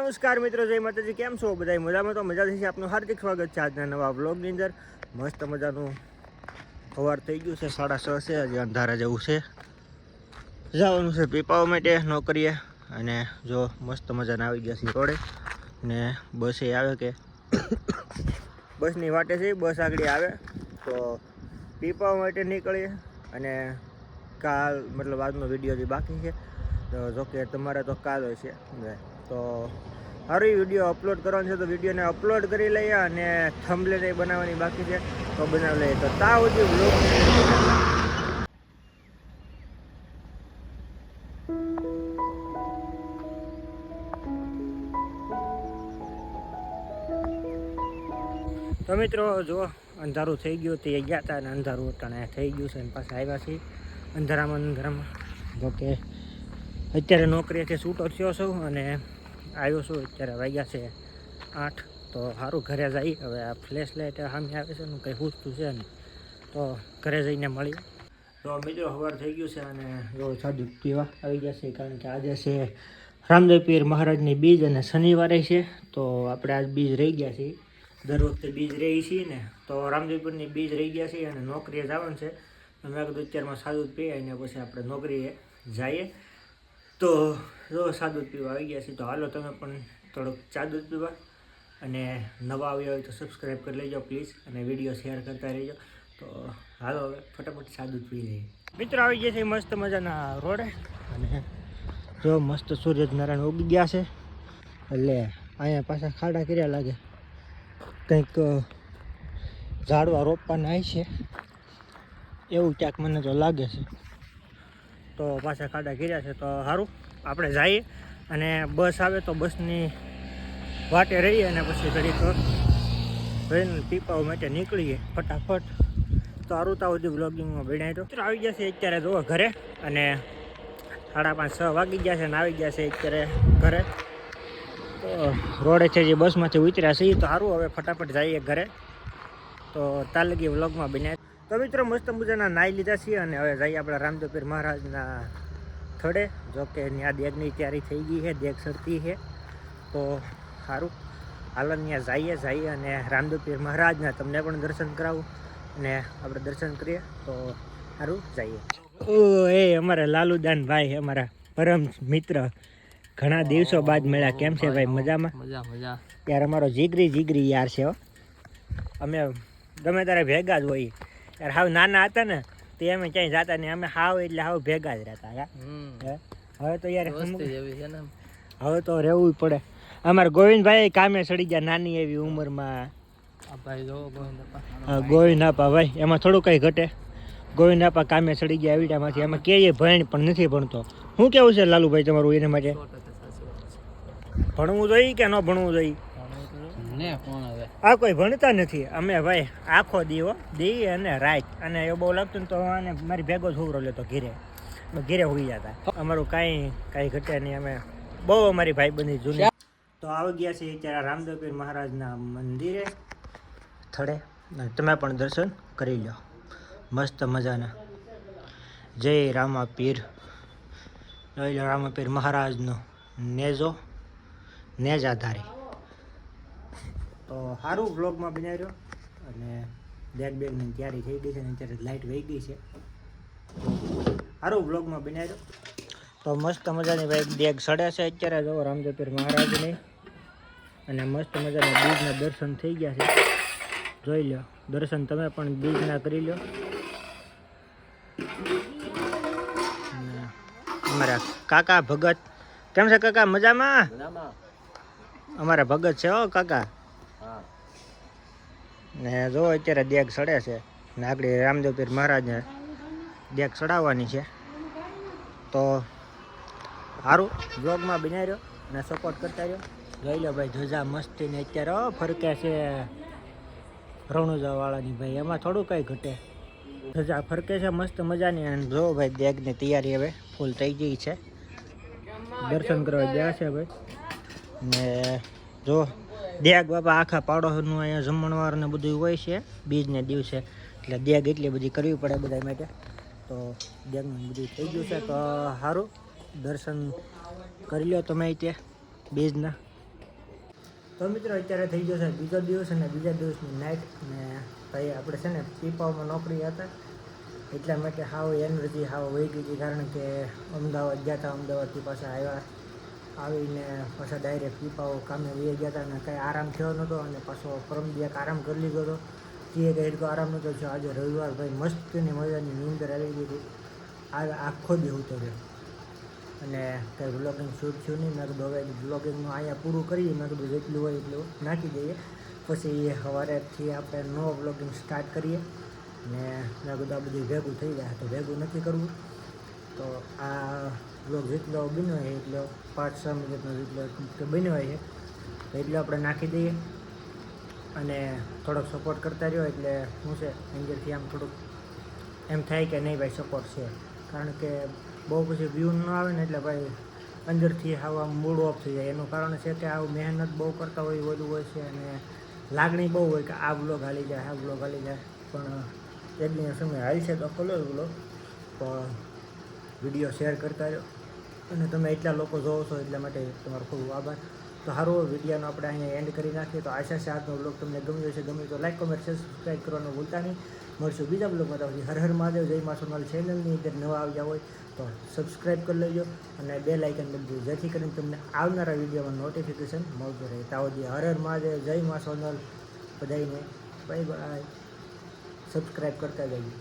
નમસ્કાર મિત્રો, જય માતાજી. કેમ છો બધા? મજામાં? તો મજા થશે. આપનું હાર્દિક સ્વાગત છે આજના નવા વ્લોગની અંદર. મસ્ત મજાનું સવાર થઈ ગયું છે, 6:30 છે. હજી અંધારા જેવું છે. જવાનું છે પીપાવા માટે નોકરીએ. અને જો મસ્ત મજાના આવી ગયા છે રોડે ને બસે આવે કે બસની વાટે છે. બસ આગળ આવે તો પીપાવા માટે નીકળીએ. અને કાલ મતલબ આજનો વિડીયો જે બાકી છે તો જોકે તમારે તો કાલ હોય છે તો સારી વિડીયો અપલોડ કરવાનો છે તો વિડીયોને અપલોડ કરી લઈએ. અને થંબનેલ બનાવવાની બાકી છે તો બનાવી લઈએ. તો તા સુધી વ્લોગ તો મિત્રો જો અંધારું થઈ ગયું તે ગયા હતા અને અંધારું અટાણે થઈ ગયું છે અને પાછા આવ્યા છીએ અંધારામાં. જોકે અત્યારે નોકરીએથી છૂટો થયો છું અને આવ્યો છું. અત્યારે વાગ્યા છે 8. તો સારું ઘરે જઈ. હવે આ ફ્લેશ લાઇટ સામે આવે છે ને કંઈ પૂછતું છે ને તો ઘરે જઈને મળીએ. તો મિત્રો સવાર થઈ ગયું છે અને જો સાદું પીવા આવી ગયા છે કારણ કે આજે છે રામદેવ પીર મહારાજની બીજ અને શનિવારે છે. તો આપણે આજ બીજ રહી ગયા છીએ. દર વખતે બીજ રહી છીએ ને તો રામદેવપુરની બીજ રહી ગયા છીએ અને નોકરીએ જવાનું છે. મેં કીધું અત્યારમાં સાદું પી આવીને પછી આપણે નોકરીએ જઈએ. તો જો સાદું પીવા આવી ગયા છીએ. તો હાલો તમે પણ થોડુંક ચા દૂધ પીવા. અને નવા આવ્યા હોય તો સબસ્ક્રાઈબ કરી લેજો પ્લીઝ. અને વિડીયો શેર કરતા રહેજો. તો હાલો હવે ફટાફટ ચા દૂધ પી લઈએ. મિત્રો આવી ગયા છે મસ્ત મજાના રોડે. અને જો મસ્ત સૂર્યનારાયણ ઉગી ગયા છે. એટલે અહીંયા પાછા ખાડા કર્યા લાગે. કંઈક ઝાડવા રોપવાના આવી છે એવું ક્યાંક મને તો લાગે છે. તો પાછા ખાડા કર્યા છે તો સારું આપણે જઈએ. અને બસ આવે તો બસની વાટે રહીએ અને પછી ઘડીક રહીને પીપાવા માટે નીકળીએ ફટાફટ. તો સારું તો સુધી બ્લોગિંગમાં ભેણાય. તો આવી ગયા છે અત્યારે જોવો ઘરે. અને 5:30-6 વાગી ગયા છે અને આવી ગયા છે અત્યારે ઘરે. તો રોડે છે જે બસમાંથી ઉતર્યા છે તો સારું હવે ફટાફટ જઈએ ઘરે. તો તાલગી વ્લોગમાં બન્યા. તો મિત્રો મસ્ત મજાના નાહી લીધા છીએ અને હવે જઈએ આપણા રામદેવ પીર મહારાજના થડે. જોકે ત્યાં દેગની તૈયારી થઈ ગઈ છે, દેગ સરતી છે. તો સારું હાલો ત્યાં જઈએ અને રામદેવ પીર મહારાજના તમને પણ દર્શન કરાવું અને આપણે દર્શન કરીએ. તો સારું જઈએ. ઓ એ અમારા લાલુદાન ભાઈ, અમારા પરમ મિત્ર, ઘણા દિવસો બાદ મળ્યા. કેમ છે ભાઈ? મજામાં? મજા. યાર અમારો જીગરી યાર છે હો. અમે ગમે ત્યારે ભેગા જ હોઈએ. યાર હાવ નાના હતા ને તે અમે ક્યાંય જતા નહીં. અમે હાવ એટલે હાવ ભેગા જ રહેતા. હવે તો યાર હવે તો રહેવું પડે. અમારા ગોવિંદભાઈ કામે ચડી ગયા નાની એવી ઉંમરમાં. ગોવિંદાપા ભાઈ એમાં થોડું કઈ ઘટે. ગોવિંદાપા કામે ચડી ગયા એવીટામાંથી. અમે કહીએ ભણ પણ નથી ભણતો. શું કેવું છે લાલુભાઈ તમારું એના માટે? ભણવું જોઈએ કે ન ભણવું જોઈએ? આ કોઈ ભણતા નથી. અમે ભાઈ આખો દી અને રાત. અને એ બહુ લાગતું ને તો અને મારી ભેગો છોકરો લેતો ઘેરે હોઈ જતા. અમારું કાંઈ ઘટે નહીં. અમે બહુ અમારી ભાઈબંધી જૂની. તો આવી ગયા છે અત્યારે રામદેવ પીર મહારાજના મંદિરે થડે. તમે પણ દર્શન કરી લો મસ્ત મજાના. જય રામાપીર. જય રામાપીર મહારાજનો નેજાધારી. તો સારું બ્લોગમાં બનાવી રહ્યો. અને બેગની તૈયારી થઈ ગઈ છે ને અત્યારે લાઇટ વહી ગઈ છે. સારું બ્લોગમાં બનાવી રહ્યો. તો મસ્ત મજાની ભાઈ બેગ સડે છે અત્યારે જો રામદેવ પીર મહારાજની. અને મસ્ત મજાના બીજના દર્શન થઈ ગયા છે. જોઈ લો દર્શન તમે પણ બીજના કરી લો. અમારા કાકા ભગત કેમ છે કાકા? મજામાં? અમારા ભગત છે હો કાકા. ને જો અત્યારે દેગ સડે છે ને આગળ રામદેવ પીર મહારાજને દેગ સડાવવાની છે. તો સારું બ્લોગમાં બનાવી રહ્યો ને સપોર્ટ કરતા રહ્યો. જોઈ લો ભાઈ ધજા મસ્તીને અત્યારે ફરકે છે રણુજાવાળાની ભાઈ. એમાં થોડું કંઈ ઘટે. ધજા ફરકે છે મસ્ત મજાની. અને જો ભાઈ દેગની તૈયારી હવે ફૂલ થઈ ગઈ છે. દર્શન કરવા ગયા છે ભાઈ. ને જો દેગ બાપા આખા પાડોશનું અહીંયા જમણવાર ને બધું હોય છે બીજને દિવસે. એટલે દેગ એટલી બધી કરવી પડે બધા માટે. તો દેગનું બધું થઈ ગયું છે. તો સારું દર્શન કરી લો તમે ત્યાં બીજના. તો મિત્રો અત્યારે થઈ ગયો છે બીજો દિવસ અને બીજા દિવસની નાઇટ. અને ભાઈ આપણે છે ને પીપાઓમાં નોકરી હતા એટલા માટે હાવ એનર્જી હાવ વહી ગઈ હતી, કારણ કે અમદાવાદ ગયા હતા, અમદાવાદથી પાછા આવીને પાછા ડાયરેક્ટ પીપાઓ કામે વહી ગયા હતા અને કાંઈ આરામ થયો નહોતો. અને પાછો પરમ દિવસ આરામ કરી લીધો હતો, તે કંઈ એટલો આરામ નહોતો થયો. આજે રવિવાર ભાઈ મસ્તની મજાની નીંદર આવી ગઈ હતી, આખો દી ઉતો રહ્યો. અને કંઈ વ્લોગિંગ શૂટ થયું નહીં. મેં કીધું હવે વ્લોગિંગનું અહીંયા પૂરું કરીએ, મેં કીધું જેટલું હોય એટલું નાખી દઈએ, પછી સવારેથી આપણે નવો વ્લોગિંગ સ્ટાર્ટ કરીએ. ને મેં કીધું આ બધું ભેગું થઈ જાય તો ભેગું નથી કરવું. તો આ વ્લોગ જેટલો બન્યો હોય એટલો 5-6 મિનિટનો જેટલો બન્યો હોય છે તો એટલો આપણે નાખી દઈએ. અને થોડોક સપોર્ટ કરતા રહ્યો એટલે શું છે અંદરથી આમ થોડુંક એમ થાય કે નહીં ભાઈ સપોર્ટ છે. કારણ કે બહુ પછી વ્યૂ ન આવે ને એટલે ભાઈ અંદરથી આવા મૂડ ઓફ થઈ જાય. એનું કારણ છે કે આવું મહેનત બહુ કરતા હોય બધું હોય છે અને લાગણી બહુ હોય કે આ બ્લોગ હાલી જાય, આ બ્લોગ હાલી જાય. પણ એટલી સમય હાલશે તો ખોલો બ્લોગ, પણ વિડીયો શેર કરતા રહ્યો. અને તમે એટલા લોકો જોવો છો એટલા માટે તમારો ખૂબ આભાર. તો સારું વિડીયોનો આપણે અહીંયા એન્ડ કરી નાખીએ. તો આશા છે આજનો બ્લોગ તમને ગમ્યો છે, ગમ્યું તો લાઈક કોમેન્ટ શેર સબસ્ક્રાઈબ કરવાનું ભૂલતા નહીં. મળશું બીજા બ્લોગમાં. તો હર હર મહાદેવ. જય મા સોનલ ચેનલની અંદર નવા આવ્યા હોય તો સબસ્ક્રાઈબ કરી લેજો અને બેલ આઇકન દબાવજો, જેથી કરીને તમને આવનારા વિડીયોમાં નોટિફિકેશન મળતું રહે. તાવ દી હર હર મહાદેવ. જય મા સોનલ બધાઈને બાય બાય. સબસ્ક્રાઈબ કરતા જઈએ.